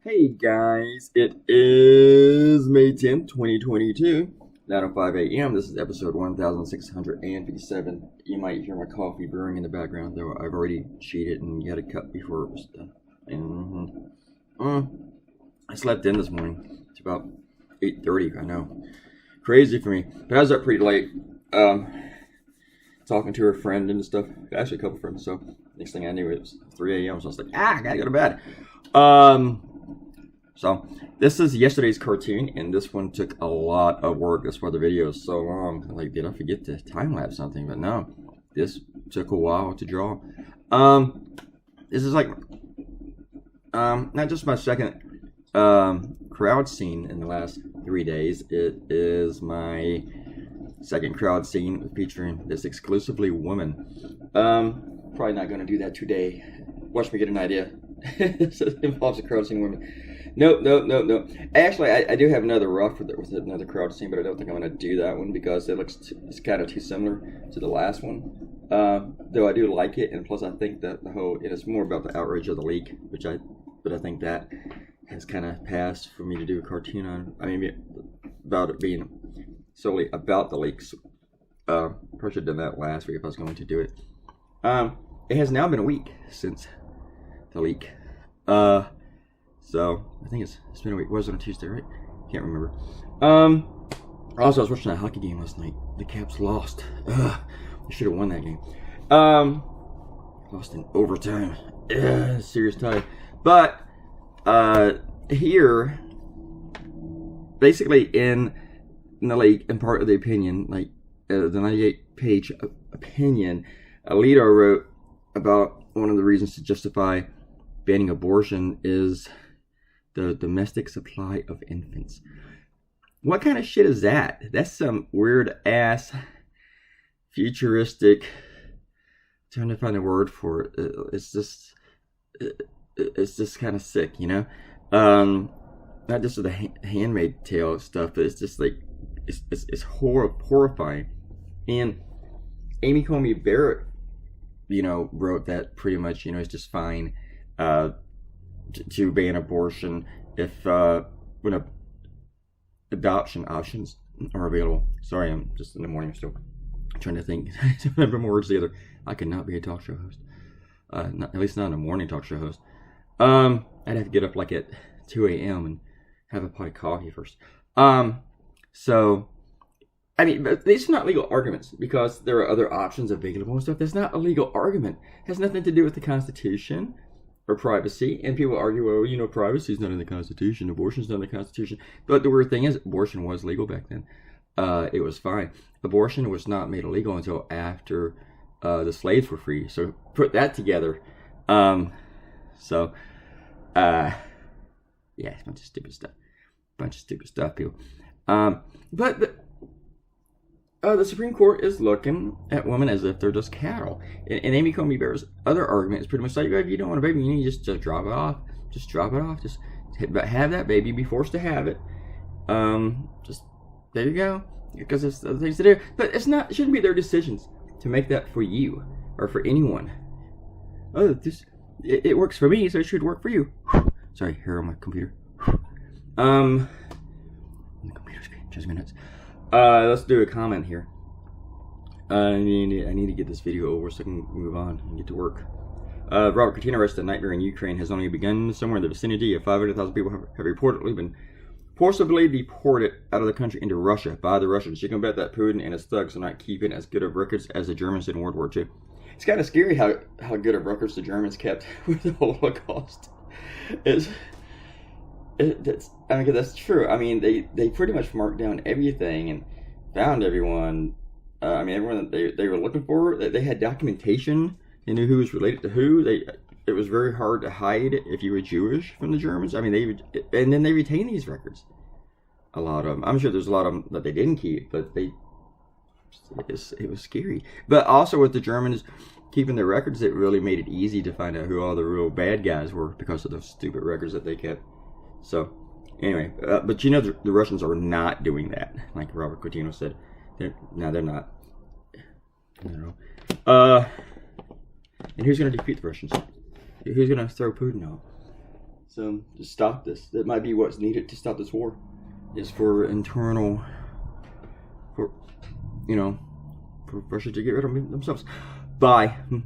Hey guys, it is May 10th, 2022, 9:05 a.m. This is episode 1657. You might hear my coffee brewing in the background, though I've already cheated and had a cup before it was done. I slept in this morning. It's about 8:30, I know. Crazy for me. But I was up pretty late, talking to a friend and stuff. Actually, a couple friends, so next thing I knew, it was 3 a.m., so I was like, I gotta go to bed. So this is yesterday's cartoon, and this one took a lot of work. That's why the video is so long. Like, did I forget to time-lapse something? But no, this took a while to draw. This is like, not just my second crowd scene in the last 3 days. It is my second crowd scene featuring this exclusively woman. Probably not going to do that today. Watch me get an idea. It involves a crowd scene woman. Nope. Actually, I do have another rough with another crowd scene, but I don't think I'm going to do that one because it's kind of too similar to the last one. Though I do like it, and plus I think that it's more about the outrage of the leak, but I think that has kind of passed for me to do a cartoon on. I mean, about it being solely about the leaks. Probably should have done that last week if I was going to do it. It has now been a week since the leak. So I think it's been a week. Was it on Tuesday, right? Can't remember. Also, I was watching that hockey game last night. The Caps lost. They should have won that game. Lost in overtime. Serious tie. But here, basically in the league, and part of the opinion, like the 98-page opinion, Alito wrote about one of the reasons to justify banning abortion is the domestic supply of infants. What kind of shit is that? That's some weird ass futuristic, trying to find a word for it. It's just kind of sick, you know? Not just the Handmaid's Tale stuff, but it's just like it's horrifying. And Amy Coney Barrett, wrote that pretty much, it's just fine to ban abortion if when adoption options are available. Sorry, I'm just in the morning still trying to think to remember more words together. I could not be a talk show host. At least not a morning talk show host. I'd have to get up like at 2 a.m. and have a pot of coffee first. So I mean, but these are not legal arguments because there are other options available and stuff. That's not a legal argument. It has nothing to do with the Constitution or privacy. And people argue, well, privacy is not in the Constitution. Abortion is not in the Constitution. But the weird thing is, abortion was legal back then. It was fine. Abortion was not made illegal until after the slaves were free. So put that together. Yeah, it's a bunch of stupid stuff. People. But the Supreme Court is looking at women as if they're just cattle. And Amy Coney Barrett's other argument is pretty much like, if you don't want a baby, you need to just drop it off. Just drop it off. Just have that baby, be forced to have it. Just, there you go. Because there's other things to do. But it shouldn't be their decisions to make that for you or for anyone. Oh, it works for me, so it should work for you. Sorry, here on my computer. On the computer screen, just minutes. Let's do a comment here. I need to get this video over so I can move on and get to work. Robert Katina writes, the nightmare in Ukraine has only begun. Somewhere in the vicinity of 500,000 people have reportedly been forcibly deported out of the country into Russia by the Russians. You can bet that Putin and his thugs are not keeping as good of records as the Germans did in World War II. It's kind of scary how good of records the Germans kept with the Holocaust. That's true. I mean, they pretty much marked down everything and found everyone. Everyone that they were looking for. They had documentation. They knew who was related to who. It was very hard to hide if you were Jewish from the Germans. I mean, and then they retained these records. A lot of them. I'm sure there's a lot of them that they didn't keep, but it was scary. But also with the Germans keeping their records, it really made it easy to find out who all the real bad guys were because of those stupid records that they kept. So, anyway, but the Russians are not doing that, like Robert Coutinho said. They're not. I don't know. And who's going to defeat the Russians? Who's going to throw Putin out? So to stop this, that might be what's needed to stop this war, is for internal, for Russia to get rid of themselves. Bye.